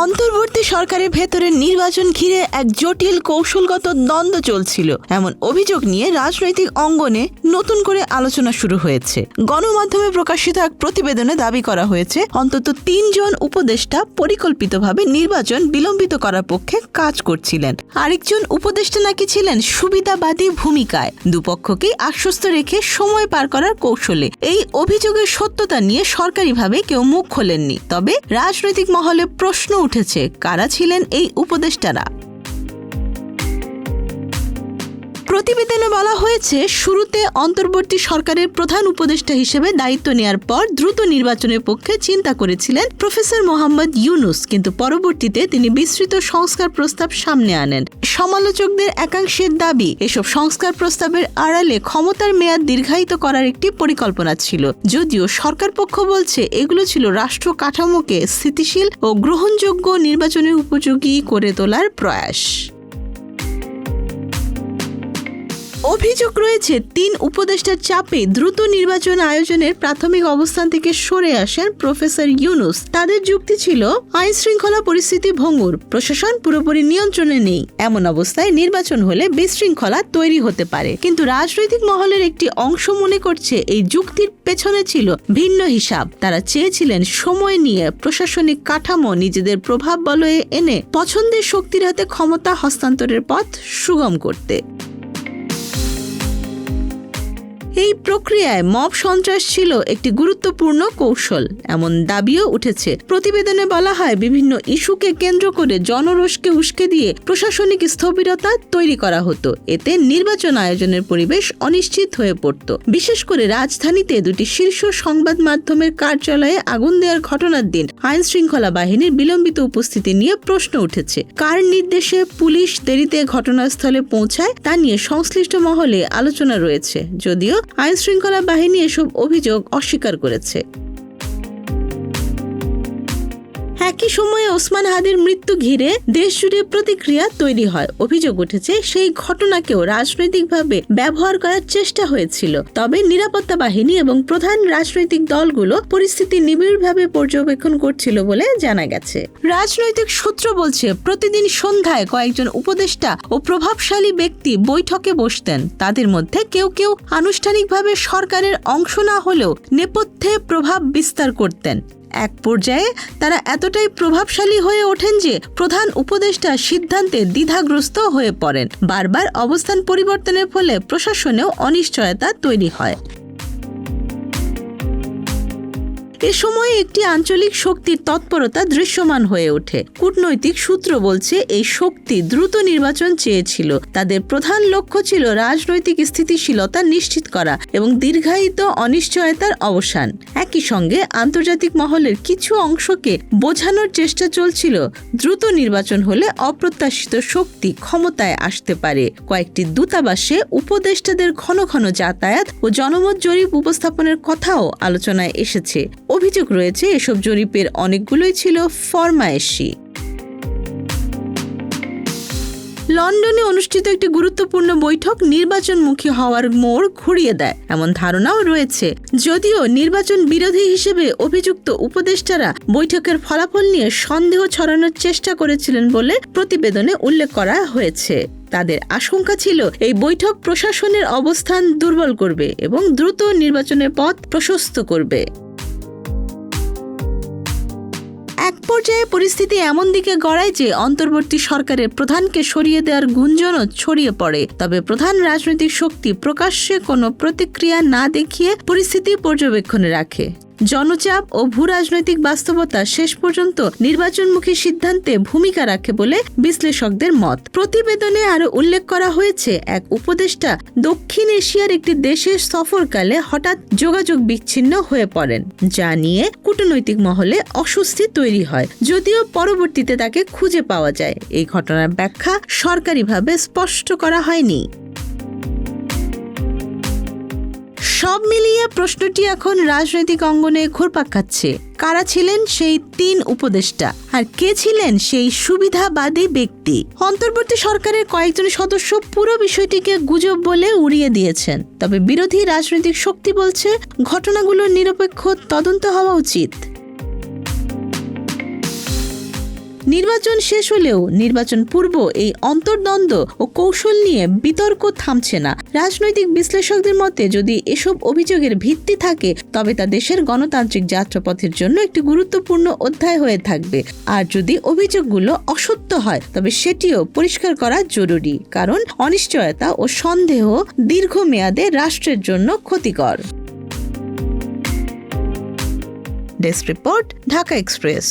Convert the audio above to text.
অন্তর্বর্তী সরকারের ভেতরে নির্বাচন ঘিরে এক জটিল কৌশলগত দ্বন্দ্ব চলছিল, এমন অভিযোগ নিয়ে রাজনৈতিক অঙ্গনে নতুন করে আলোচনা শুরু হয়েছে। গণমাধ্যমে প্রকাশিত এক প্রতিবেদনে দাবি করা হয়েছে অন্তত ৩ জন উপদেষ্টা পরিকল্পিতভাবে নির্বাচন বিলম্বিত করার পক্ষে কাজ করছিলেন। আরেকজন উপদেষ্টা নাকি ছিলেন সুবিধাবাদী ভূমিকায়, দুপক্ষকেই আশ্বস্ত রেখে সময় পার করার কৌশলে। এই অভিযোগের সত্যতা নিয়ে সরকারিভাবে কেউ মুখ খোলেননি, তবে রাজনৈতিক মহলে প্রশ্ন উঠেছে কারা ছিলেন এই উপদেষ্টারা। প্রতিবেদনে বলা হয়েছে, শুরুতে অন্তর্বর্তী সরকারের প্রধান উপদেষ্টা হিসেবে দায়িত্ব নেয়ার পর দ্রুত নির্বাচনের পক্ষে চিন্তা করেছিলেন প্রফেসর মোহাম্মদ ইউনুস, কিন্তু পরবর্তীতে তিনি বিস্তৃত সংস্কার প্রস্তাব সামনে আনেন। সমালোচকদের একাংশের দাবি, এসব সংস্কার প্রস্তাবের আড়ালে ক্ষমতার মেয়াদ দীর্ঘায়িত করার একটি পরিকল্পনা ছিল, যদিও সরকার পক্ষ বলছে এগুলো ছিল রাষ্ট্র কাঠামোকে স্থিতিশীল ও গ্রহণযোগ্য নির্বাচনের উপযোগী করে তোলার প্রয়াস। অভিযোগ রয়েছে ৩ উপদেষ্টার চাপে দ্রুত নির্বাচন আয়োজনের প্রাথমিক অবস্থান থেকে সরে আসেন প্রফেসর ইউনুস। তাদের যুক্তি ছিল আইন শৃঙ্খলা পরিস্থিতি ভঙ্গুর, প্রশাসন পুরোপুরি নিয়ন্ত্রণে নেই, এমন অবস্থায় নির্বাচন হলে বিশৃঙ্খলা তৈরি হতে পারে। কিন্তু রাজনৈতিক মহলের একটি অংশ মনে করছে এই যুক্তির পেছনে ছিল ভিন্ন হিসাব। তারা চেয়েছিলেন সময় নিয়ে প্রশাসনিক কাঠামো নিজেদের প্রভাব বলয়ে এনে পছন্দের শক্তির হাতে ক্ষমতা হস্তান্তরের পথ সুগম করতে। এই প্রক্রিয়ায় মব সন্ত্রাস ছিল একটি গুরুত্বপূর্ণ কৌশল, এমন দাবিও উঠেছে। প্রতিবেদনে বলা হয়, বিভিন্ন ইস্যুকে কেন্দ্র করে জনরোষকে উস্কে দিয়ে প্রশাসনিক স্থবিরতা তৈরি করা হতো। এতে নির্বাচন আয়োজনের পরিবেশ অনিশ্চিত হয়ে পড়ত। বিশেষ করে রাজধানীতে 2টি শীর্ষ সংবাদ মাধ্যমের কার্যালয়ে আগুন দেওয়ার ঘটনার দিন আইন শৃঙ্খলা বাহিনীর বিলম্বিত উপস্থিতি নিয়ে প্রশ্ন উঠেছে। কার নির্দেশে পুলিশ দেরিতে ঘটনাস্থলে পৌঁছায় তা নিয়ে সংশ্লিষ্ট মহলে আলোচনা রয়েছে, যদিও আইন শৃঙ্খলা বাহিনী এসব অভিযোগ অস্বীকার করেছে। একই সময়ে ওসমান হাদির মৃত্যু ঘিরে দেশজুড়ে প্রতিক্রিয়া তৈরি হয়। অভিযোগ উঠেছে সেই ঘটনাকেও রাজনৈতিকভাবে ব্যবহার করার চেষ্টা হয়েছিল। তবে নিরাপত্তা বাহিনী এবং প্রধান রাজনৈতিক দলগুলো পরিস্থিতি নিবিড়ভাবে পর্যবেক্ষণ করছিল বলে জানা গেছে। রাজনৈতিক সূত্র বলছে, প্রতিদিন সন্ধ্যায় কয়েকজন উপদেষ্টা ও প্রভাবশালী ব্যক্তি বৈঠকে বসতেন। তাদের মধ্যে কেউ কেউ আনুষ্ঠানিকভাবে সরকারের অংশ না হলেও নেপথ্যে প্রভাব বিস্তার করতেন। এক পর্যায়ে তারা এতটাই প্রভাবশালী হয়ে ওঠেন যে প্রধান উপদেষ্টা সিদ্ধান্তে দ্বিধাগ্রস্ত হয়ে পড়েন। বারবার অবস্থান পরিবর্তনের ফলে প্রশাসনেও অনিশ্চয়তা তৈরি হয়। এ সময়ে একটি আঞ্চলিক শক্তির তৎপরতা দৃশ্যমান হয়ে ওঠে। কূটনৈতিক সূত্র বলছে, এই শক্তি দ্রুত নির্বাচন চেয়েছিল। তাদের প্রধান লক্ষ্য ছিল রাজনৈতিক স্থিতিশীলতা নিশ্চিত করা এবং দীর্ঘায়িত অনিশ্চয়তার অবসান। একই সঙ্গে আন্তর্জাতিক মহলের কিছু অংশকে বোঝানোর চেষ্টা চলছিল, দ্রুত নির্বাচন হলে অপ্রত্যাশিত শক্তি ক্ষমতায় আসতে পারে। কয়েকটি দূতাবাসে উপদেষ্টাদের ঘন ঘন যাতায়াত ও জনমত জরিপ উপস্থাপনের কথাও আলোচনায় এসেছে। অভিযোগ রয়েছে, এসব জরিপের অনেকগুলোই ছিল ফরমায়েশি। লন্ডনে অনুষ্ঠিত একটি গুরুত্বপূর্ণ বৈঠক নির্বাচনমুখী হওয়ার মোড় ঘুরিয়ে দেয়, এমন ধারণাও রয়েছে। যদিও নির্বাচন বিরোধী হিসেবে অভিযুক্ত উপদেষ্টারা বৈঠকের ফলাফল নিয়ে সন্দেহ ছড়ানোর চেষ্টা করেছিলেন বলে প্রতিবেদনে উল্লেখ করা হয়েছে। তাদের আশঙ্কা ছিল এই বৈঠক প্রশাসনের অবস্থান দুর্বল করবে এবং দ্রুত নির্বাচনের পথ প্রশস্ত করবে। এক পর্যায়ে পরিস্থিতি এমন দিকে গড়ায় যে অন্তর্বর্তী সরকারের প্রধানকে সরিয়ে দেওয়ার গুঞ্জনও ছড়িয়ে পড়ে। তবে প্রধান রাজনৈতিক শক্তি প্রকাশ্যে কোনো প্রতিক্রিয়া না দেখিয়ে পরিস্থিতি পর্যবেক্ষণে রাখে। জনচাপ ও ভূরাজনৈতিক বাস্তবতা শেষ পর্যন্ত নির্বাচনমুখী সিদ্ধান্তে ভূমিকা রাখে বলে বিশ্লেষকদের মত। প্রতিবেদনে আরো উল্লেখ করা হয়েছে, এক উপদেষ্টা দক্ষিণ এশিয়ার একটি দেশের সফরকালে হঠাৎ যোগাযোগ বিচ্ছিন্ন হয়ে পড়েন, যা নিয়ে কূটনৈতিক মহলে অস্বস্তি তৈরি হয়। যদিও পরবর্তীতে তাকে খুঁজে পাওয়া যায়। এই ঘটনার ব্যাখ্যা সরকারিভাবে স্পষ্ট করা হয়নি। সব মিলিয়ে প্রশ্নটি এখন রাজনৈতিক অঙ্গনে ঘুরপাক খাচ্ছে। কারা ছিলেন সেই 3 উপদেষ্টা, আর কে ছিলেন সেই সুবিধাবাদী ব্যক্তি? অন্তর্বর্তী সরকারের কয়েকজন সদস্য পুরো বিষয়টিকে গুজব বলে উড়িয়ে দিয়েছেন। তবে বিরোধী রাজনৈতিক শক্তি বলছে ঘটনাগুলোর নিরপেক্ষ তদন্ত হওয়া উচিত। নির্বাচন শেষ হলেও নির্বাচন পূর্ব এই অন্তর্দ্বন্দ্ব ও কৌশল নিয়ে বিতর্ক থামছে না। রাজনৈতিক বিশ্লেষকদের মতে যদি এসব অভিযোগের ভিত্তি থাকে তবে তা দেশের গণতান্ত্রিক যাত্রাপথের জন্য একটি গুরুত্বপূর্ণ অধ্যায় হয়ে থাকবে। আর যদি অভিযোগগুলো অসত্য হয় তবে সেটিও পরিষ্কার করা জরুরি, কারণ অনিশ্চয়তা ও সন্দেহ দীর্ঘমেয়াদে রাষ্ট্রের জন্য ক্ষতিকর। Desk report, Dhaka express.